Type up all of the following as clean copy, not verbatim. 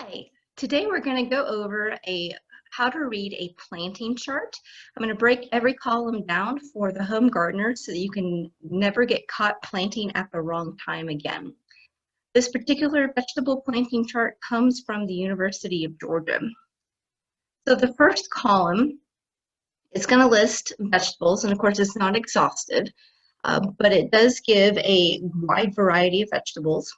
Hi, today we're going to go over how to read a planting chart. I'm going to break every column down for the home gardener so that you can never get caught planting at the wrong time again. This particular vegetable planting chart comes from the University of Georgia. So the first column is going to list vegetables, and of course it's not exhausted, but it does give a wide variety of vegetables.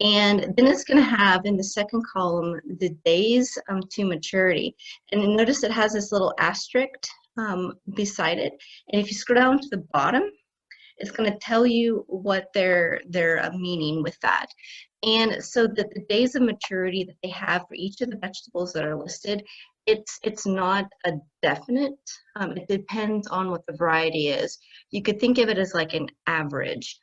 And then it's going to have in the second column the days to maturity. And notice it has this little asterisk beside it. And if you scroll down to the bottom, it's going to tell you what their meaning with that. And so that the days of maturity that they have for each of the vegetables that are listed, it's not a definite. It depends on what the variety is. You could think of it as like an average.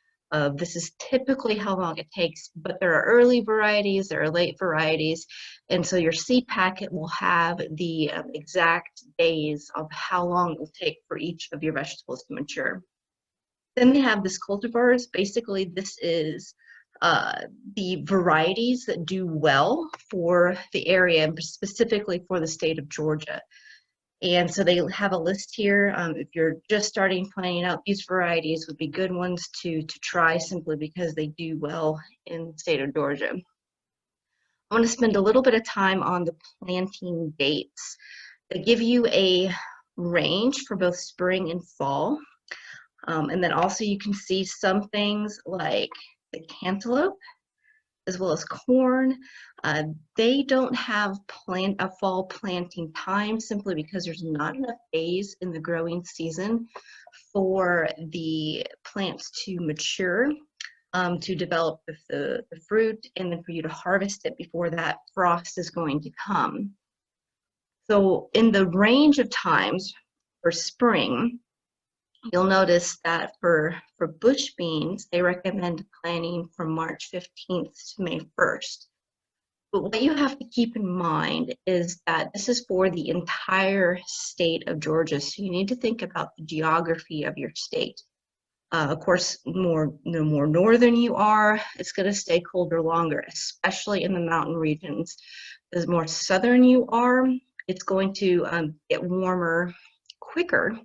This is typically how long it takes, but there are early varieties, there are late varieties, and so your seed packet will have the exact days of how long it will take for each of your vegetables to mature. Then they have this cultivars. Basically, this is the varieties that do well for the area, and specifically for the state of Georgia. And so they have a list here. If you're just starting planting out, these varieties would be good ones to try simply because they do well in the state of Georgia. I want to spend a little bit of time on the planting dates. They give you a range for both spring and fall. And then also you can see some things like the cantaloupe, as well as corn. They don't have a fall planting time simply because there's not enough days in the growing season for the plants to mature, to develop the fruit, and then for you to harvest it before that frost is going to come. So in the range of times for spring, you'll notice that for bush beans, they recommend planting from March 15th to May 1st. But what you have to keep in mind is that this is for the entire state of Georgia, so you need to think about the geography of your state. Of course, the more northern you are, it's going to stay colder longer, especially in the mountain regions. The more southern you are, it's going to get warmer quicker.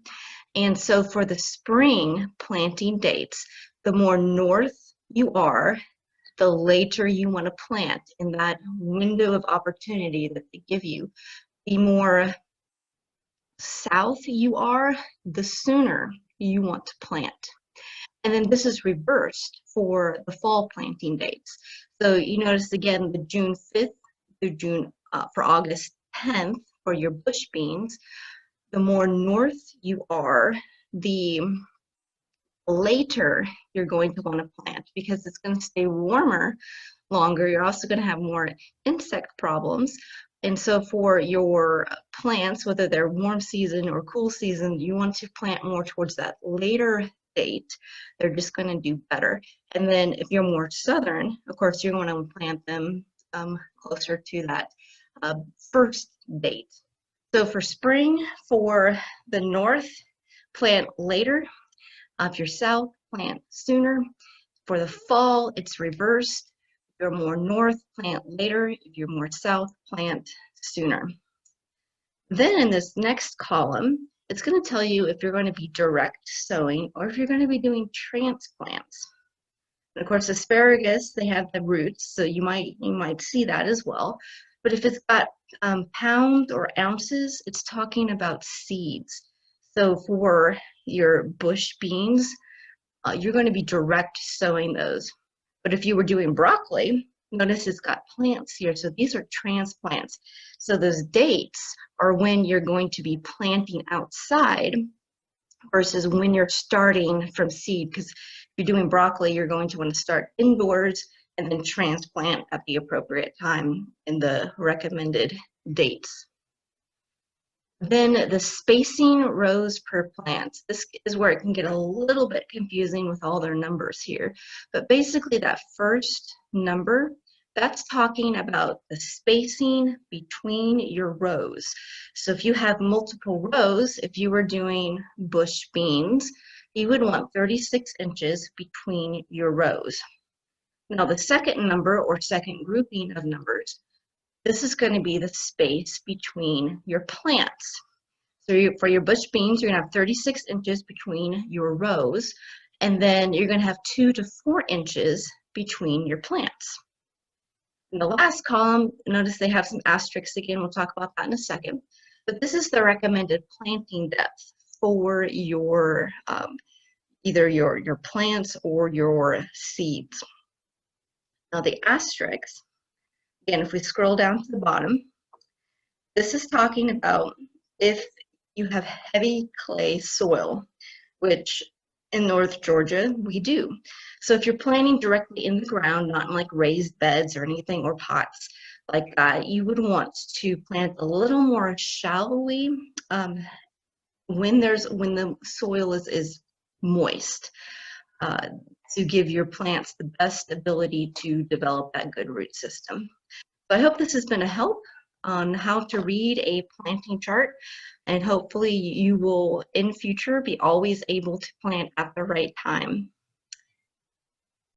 And so for the spring planting dates, the more north you are, the later you want to plant in that window of opportunity that they give you. The more south you are, the sooner you want to plant. And then this is reversed for the fall planting dates. So you notice again the June 5th through for August 10th for your bush beans. The more north you are, the later you're going to want to plant because it's going to stay warmer longer. You're also going to have more insect problems. And so for your plants, whether they're warm season or cool season, you want to plant more towards that later date. They're just going to do better. And then if you're more southern, of course, you're going to plant them closer to that first date. So for spring, for the north, plant later. If you're south, plant sooner. For the fall, it's reversed. If you're more north, plant later. If you're more south, plant sooner. Then in this next column, it's going to tell you if you're going to be direct sowing or if you're going to be doing transplants. And of course, asparagus, they have the roots, so you might see that as well. But if it's got pounds or ounces, it's talking about seeds. So for your bush beans, you're going to be direct sowing those. But if you were doing broccoli, notice it's got plants here. So these are transplants. So those dates are when you're going to be planting outside versus when you're starting from seed. Because if you're doing broccoli, you're going to want to start indoors and then transplant at the appropriate time in the recommended dates. Then the spacing rows per plant. This is where it can get a little bit confusing with all their numbers here. But basically that first number, that's talking about the spacing between your rows. So if you have multiple rows, if you were doing bush beans, you would want 36 inches between your rows. Now the second number or second grouping of numbers this is going to be the space between your plants. So for your bush beans, you're going to have 36 inches between your rows, and then you're going to have 2 to 4 inches between your plants. In the last column, notice they have some asterisks again. We'll talk about that in a second. But this is the recommended planting depth for your either your plants or your seeds. Now the asterisks, again, if we scroll down to the bottom, this is talking about if you have heavy clay soil, which in North Georgia we do. So if you're planting directly in the ground, not in like raised beds or anything or pots like that, you would want to plant a little more shallowly when the soil is moist, to give your plants the best ability to develop that good root system. So I hope this has been a help on how to read a planting chart, and hopefully you will in future be always able to plant at the right time.